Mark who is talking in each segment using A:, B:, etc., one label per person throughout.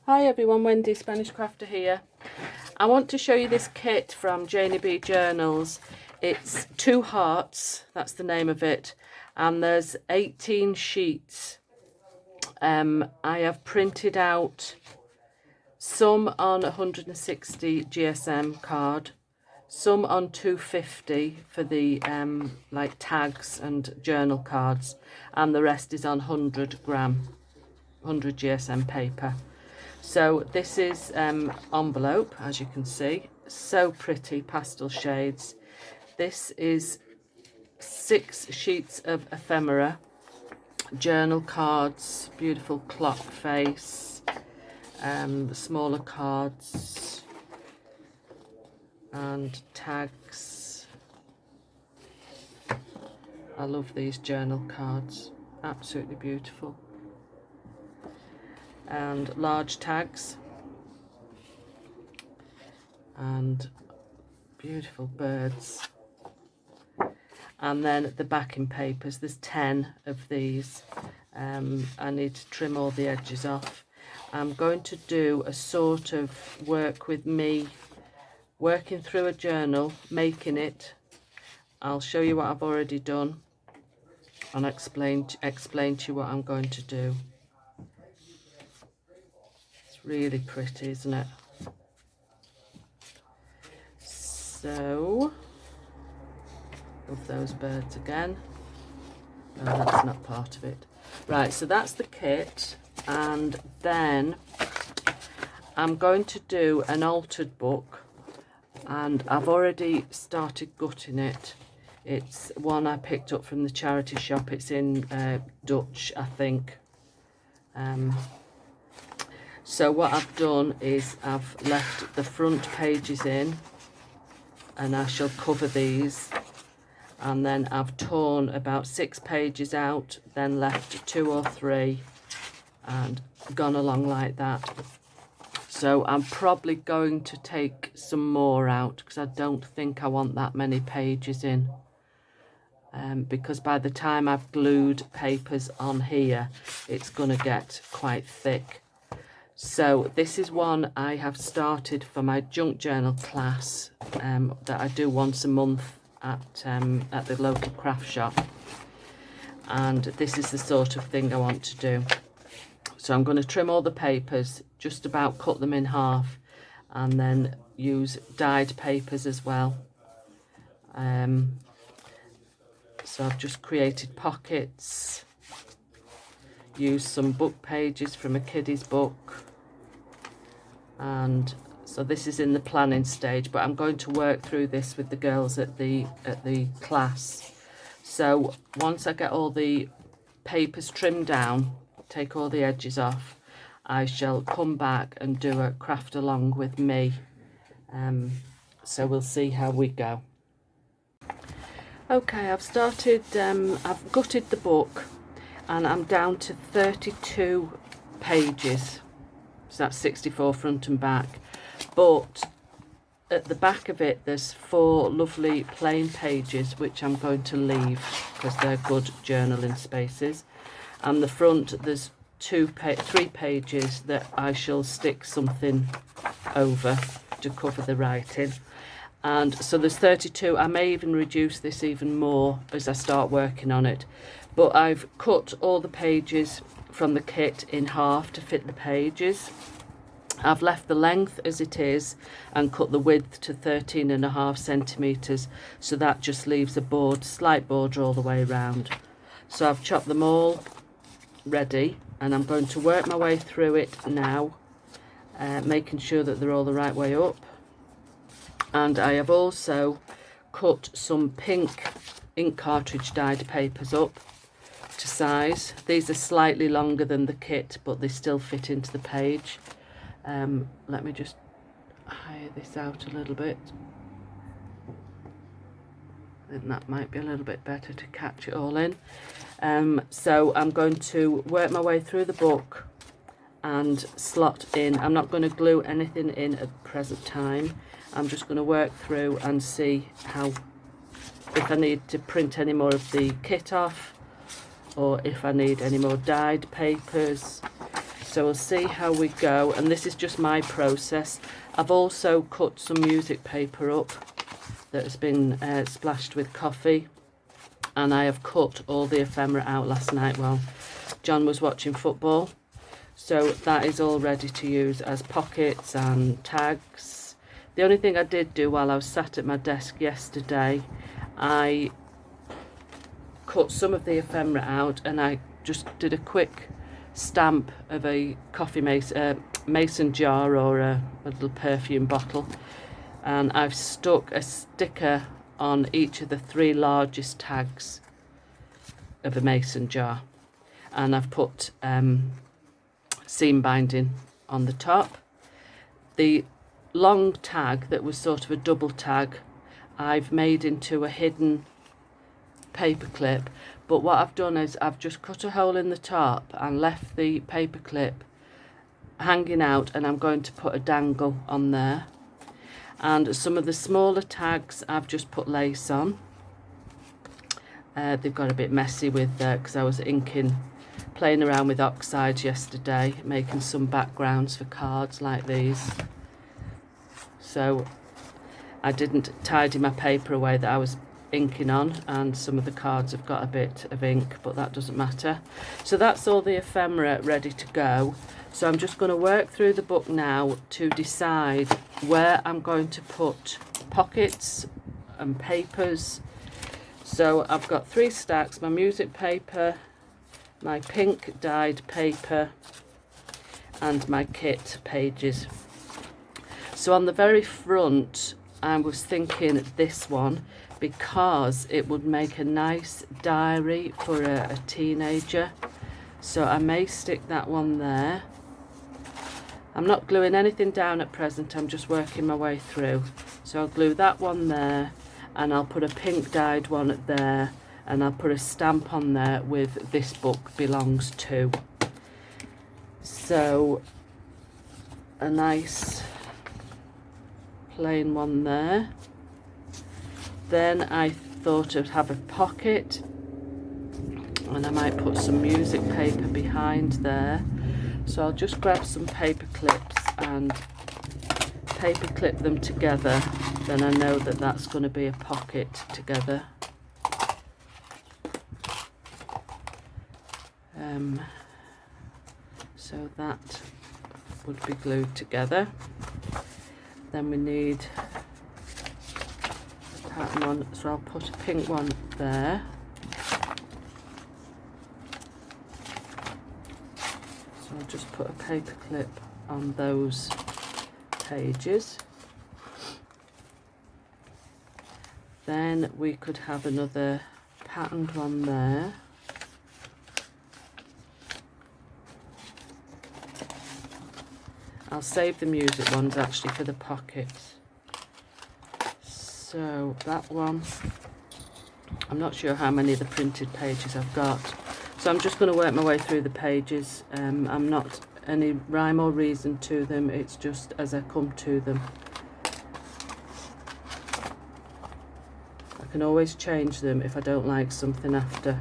A: Hi everyone, Wendy Spanish Crafter here. I want to show you this kit from Janie B Journals. It's Two Hearts, that's the name of it, and there's 18 sheets. I have printed out some on 160 GSM card, some on 250 for the like tags and journal cards, and the rest is on 100 GSM paper. So this is envelope, as you can see, so pretty, pastel shades. This is 6 sheets of ephemera, journal cards, beautiful clock face, smaller cards and tags. I love these journal cards, absolutely beautiful. And large tags and beautiful birds, and then the backing papers. There's 10 of these. I need to trim all the edges off. I'm going to do a sort of work with me working through a journal, making it. I'll show you what I've already done and explain to you what I'm going to do. Really pretty, isn't it? So, love those birds again. No, that's not part of it. Right, so that's the kit, and then I'm going to do an altered book, and I've already started gutting it. It's one I picked up from the charity shop. It's in Dutch, I think. So what I've done is I've left the front pages in, and I shall cover these, and then I've torn about 6 pages out, then left 2 or 3 and gone along like that. So I'm probably going to take some more out because I don't think I want that many pages in, because by the time I've glued papers on here it's going to get quite thick. So this is one I have started for my junk journal class that I do once a month at the local craft shop, and this is the sort of thing I want to do. So I'm going to trim all the papers, just about cut them in half, and then use dyed papers as well. So I've just created pockets, used some book pages from a kiddie's book. And so this is in the planning stage, but I'm going to work through this with the girls at the class. So once I get all the papers trimmed down, take all the edges off, I shall come back and do a craft along with me. So we'll see how we go. Okay, I've started, I've gutted the book and I'm down to 32 pages. So that's 64 front and back, but at the back of it there's 4 lovely plain pages which I'm going to leave because they're good journaling spaces, and the front there's 3 pages that I shall stick something over to cover the writing. And so there's 32. I may even reduce this even more as I start working on it, but I've cut all the pages from the kit in half to fit the pages. I've left the length as it is and cut the width to 13.5 centimetres, so that just leaves a slight border all the way around. So I've chopped them all ready, and I'm going to work my way through it now, making sure that they're all the right way up. And I have also cut some pink ink cartridge dyed papers up to size. These are slightly longer than the kit, but they still fit into the page. Let me just hire this out a little bit. Then that might be a little bit better to catch it all in. So I'm going to work my way through the book and slot in. I'm not going to glue anything in at the present time. I'm just going to work through and see if I need to print any more of the kit off, or if I need any more dyed papers. So we'll see how we go, and this is just my process. I've also cut some music paper up that has been splashed with coffee, and I have cut all the ephemera out last night while John was watching football. So that is all ready to use as pockets and tags. The only thing I did do while I was sat at my desk yesterday, I cut some of the ephemera out and I just did a quick stamp of a coffee mason jar or a little perfume bottle, and I've stuck a sticker on each of the 3 largest tags of a mason jar, and I've put seam binding on the top. The long tag that was sort of a double tag, I've made into a hidden paper clip, but what I've done is I've just cut a hole in the top and left the paper clip hanging out, and I'm going to put a dangle on there. And some of the smaller tags I've just put lace on. They've got a bit messy with because I was playing around with oxides yesterday, making some backgrounds for cards like these. So I didn't tidy my paper away that I was inking on, and some of the cards have got a bit of ink, but that doesn't matter. So that's all the ephemera ready to go. So I'm just going to work through the book now to decide where I'm going to put pockets and papers. So I've got 3 stacks, my music paper, my pink dyed paper, and my kit pages. So on the very front, I was thinking this one, because it would make a nice diary for a teenager. So I may stick that one there. I'm not gluing anything down at present, I'm just working my way through. So I'll glue that one there, and I'll put a pink dyed one there, and I'll put a stamp on there with "This book belongs to." So a nice plain one there. Then I thought I'd have a pocket, and I might put some music paper behind there. So I'll just grab some paper clips and paper clip them together. Then I know that that's going to be a pocket together. So that would be glued together. Then we need a pattern one, so I'll put a pink one there. So I'll just put a paper clip on those pages. Then we could have another patterned one there. I'll save the music ones actually for the pockets. So that one, I'm not sure how many of the printed pages I've got. So I'm just going to work my way through the pages. I'm not any rhyme or reason to them, it's just as I come to them. I can always change them if I don't like something after.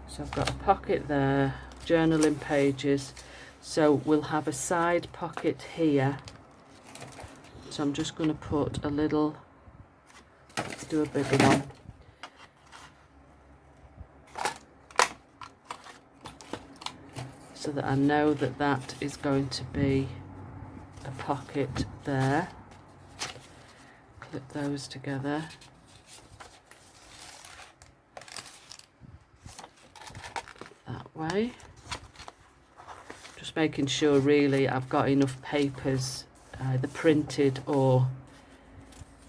A: So I've got a pocket there, journaling pages. So we'll have a side pocket here. So I'm just going to put a little, let's do a bigger one. So that I know that that is going to be a pocket there. Clip those together. That way. Just making sure really I've got enough papers, either printed or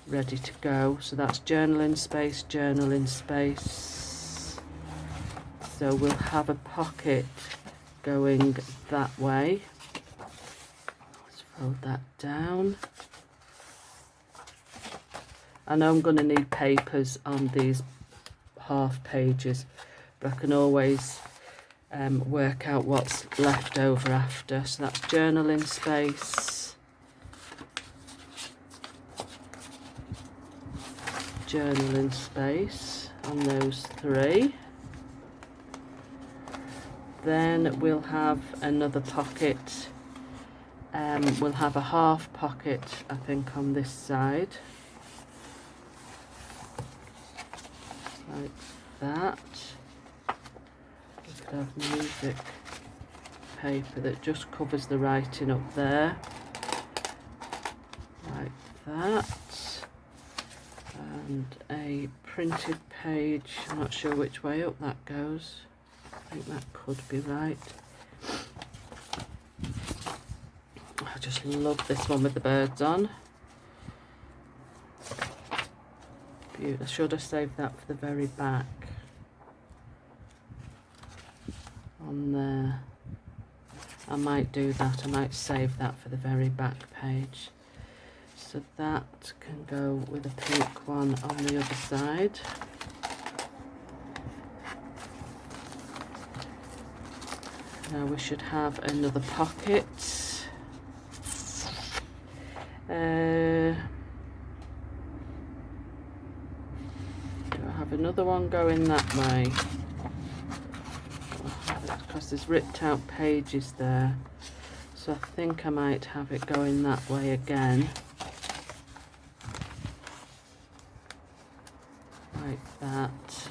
A: ready to go. So that's journaling space, journaling space. So we'll have a pocket going that way. Let's fold that down. I know I'm going to need papers on these half pages, but I can always work out what's left over after. So that's journaling space, journaling space on those 3. then we'll have another pocket. We'll have a half pocket, I think, on this side, like that. We could have music paper that just covers the writing up there, like that, and a printed page. I'm not sure which way up that goes. I think that could be right. I just love this one with the birds on. Beautiful. Should I save that for the very back? On there. I might do that. I might save that for the very back page. So that can go with a pink one on the other side. Now we should have another pocket. Do I have another one going that way? Because there's ripped out pages there, so I think I might have it going that way again, like that.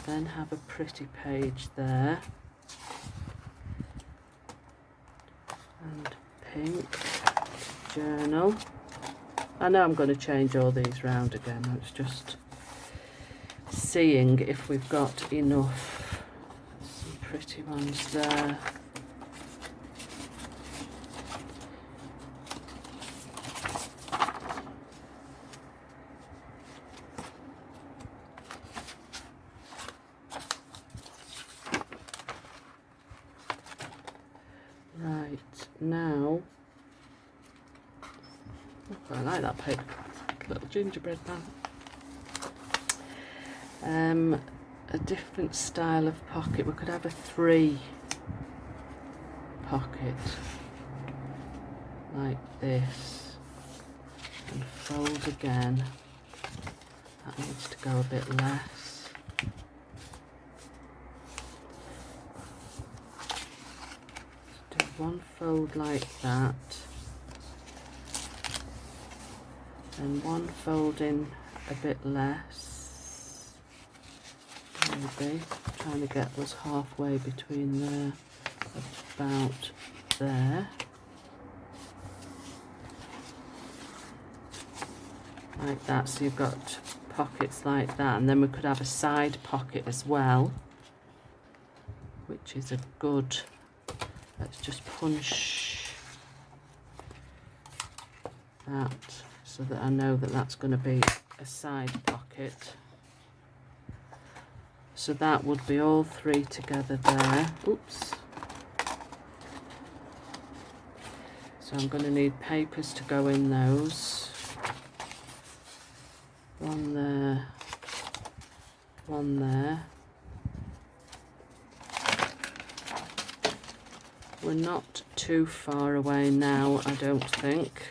A: Then have a pretty page there, and pink journal. I know I'm going to change all these round again. It's just seeing if we've got enough. Some pretty ones there. Right, now I like that paper, little gingerbread man. A different style of pocket. We could have a 3 pocket like this and fold again. That needs to go a bit less. Just do one fold like that. And one fold in a bit less, maybe, trying to get us halfway between there, about there, like that. So you've got pockets like that, and then we could have a side pocket as well, which is a good, let's just punch that, so that I know that that's going to be a side pocket. So that would be all 3 together there. Oops. So I'm going to need papers to go in those. One there, one there. We're not too far away now, I don't think.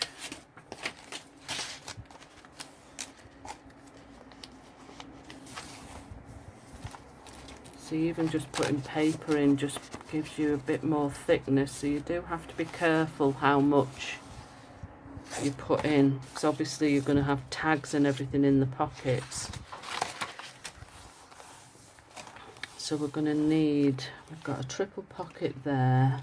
A: So even just putting paper in just gives you a bit more thickness, so you do have to be careful how much you put in, because obviously you're going to have tags and everything in the pockets. So we're going to need, we've got a triple pocket there.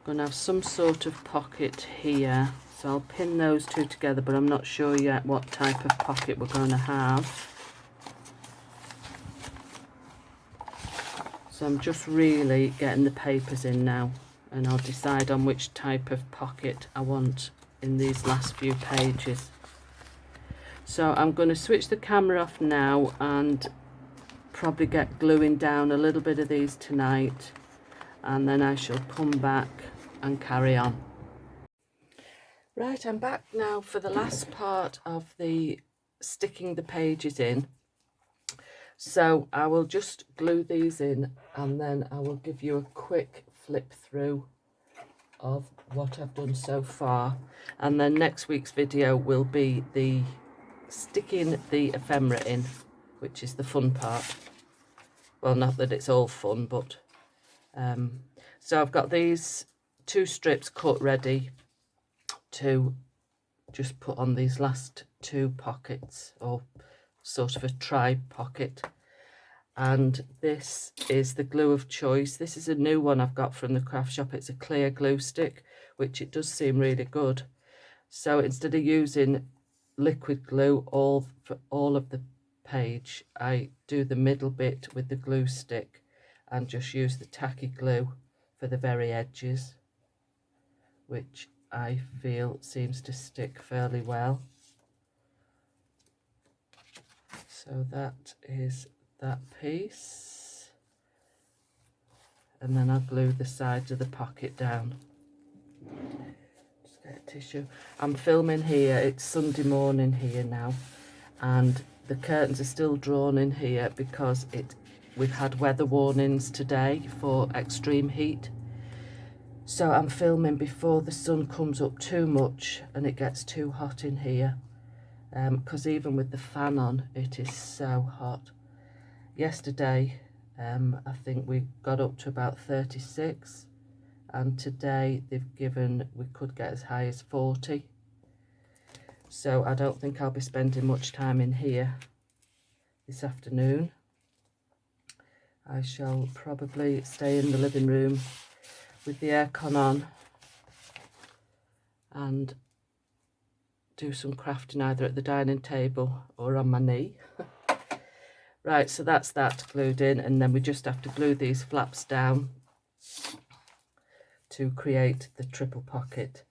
A: We're going to have some sort of pocket here, so I'll pin those 2 together, but I'm not sure yet what type of pocket we're going to have. So I'm just really getting the papers in now, and I'll decide on which type of pocket I want in these last few pages. So I'm going to switch the camera off now and probably get gluing down a little bit of these tonight, and then I shall come back and carry on. Right, I'm back now for the last part of the sticking the pages in. So I will just glue these in, and then I will give you a quick flip through of what I've done so far, and then next week's video will be the sticking the ephemera in, which is the fun part. Well, not that it's all fun, but so I've got these 2 strips cut ready to just put on these last 2 pockets, or sort of a tri pocket. And this is the glue of choice. This is a new one I've got from the craft shop. It's a clear glue stick, which it does seem really good. So instead of using liquid glue for all of the page, I do the middle bit with the glue stick and just use the tacky glue for the very edges, which I feel seems to stick fairly well. So that is that piece, and then I'll glue the sides of the pocket down. Just get a tissue. I'm filming here, it's Sunday morning here now, and the curtains are still drawn in here because we've had weather warnings today for extreme heat. So I'm filming before the sun comes up too much and it gets too hot in here, because even with the fan on, it is so hot. Yesterday, I think we got up to about 36, and today they've given, we could get as high as 40. So I don't think I'll be spending much time in here this afternoon. I shall probably stay in the living room with the aircon on and do some crafting either at the dining table or on my knee. Right, so that's that glued in, and then we just have to glue these flaps down to create the triple pocket.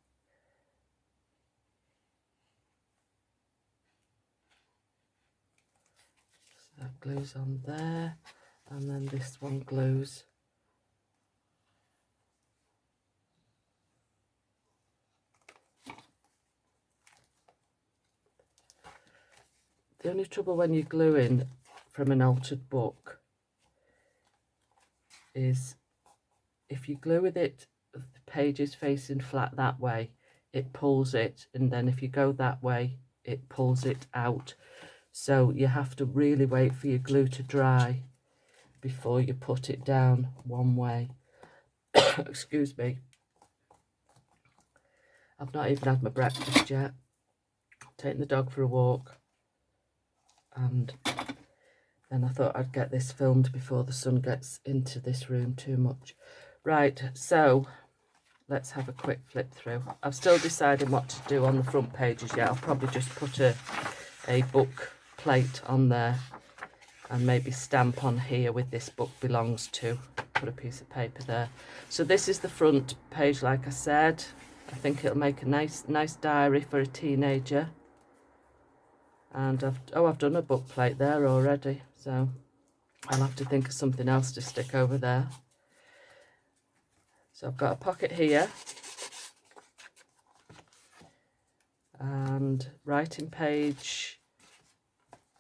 A: So that glues on there, and then this one glues the only trouble when you're gluing from an altered book is if you glue with it, the pages facing flat that way, it pulls it, and then if you go that way, it pulls it out. So you have to really wait for your glue to dry before you put it down one way. Excuse me. I've not even had my breakfast yet. Taking the dog for a walk, and then I thought I'd get this filmed before the sun gets into this room too much. Right, so let's have a quick flip through. I've still decided what to do on the front pages yet. I'll probably just put a book plate on there and maybe stamp on here with "this book belongs to." Put a piece of paper there. So this is the front page, like I said. I think it'll make a nice diary for a teenager. And I've done a book plate there already, so I'll have to think of something else to stick over there. So I've got a pocket here, and writing pages,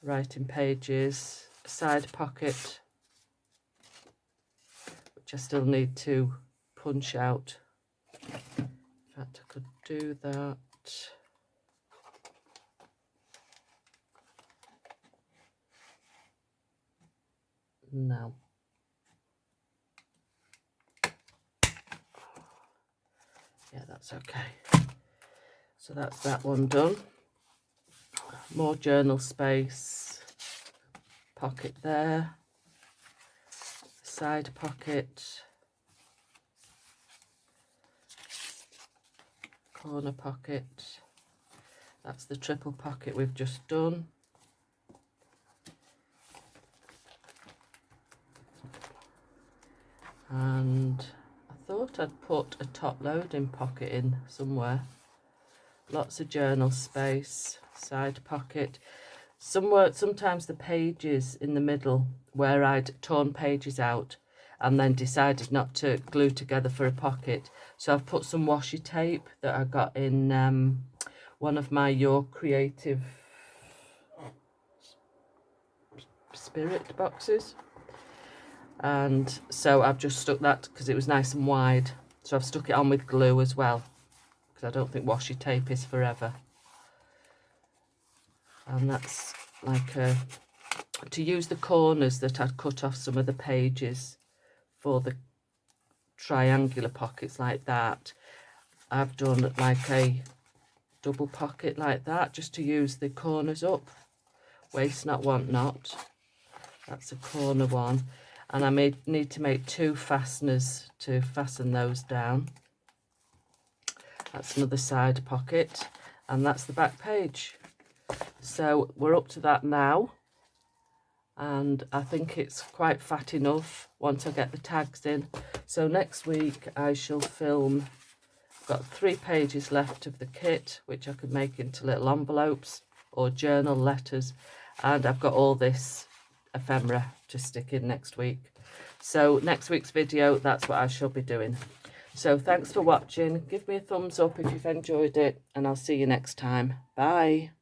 A: a side pocket, which I still need to punch out. In fact, I could do that. No. Yeah, that's okay. So that's that one done. More journal space. Pocket there. Side pocket. Corner pocket. That's the triple pocket we've just done. And I thought I'd put a top loading pocket in somewhere. Lots of journal space, side pocket. Sometimes the pages in the middle where I'd torn pages out and then decided not to glue together for a pocket. So I've put some washi tape that I got in one of my Your Creative Spirit boxes. And so I've just stuck that because it was nice and wide. So I've stuck it on with glue as well, because I don't think washi tape is forever. And that's like a to use the corners that I'd cut off some of the pages for the triangular pockets like that, I've done like a double pocket like that, just to use the corners up. Waste not, want not. That's a corner one. And I need to make 2 fasteners to fasten those down. That's another side pocket. And that's the back page. So we're up to that now. And I think it's quite fat enough once I get the tags in. So next week I shall film. I've got 3 pages left of the kit, which I could make into little envelopes or journal letters. And I've got all this ephemera to stick in next week. So next week's video, that's what I shall be doing. So thanks for watching. Give me a thumbs up if you've enjoyed it, and I'll see you next time. Bye.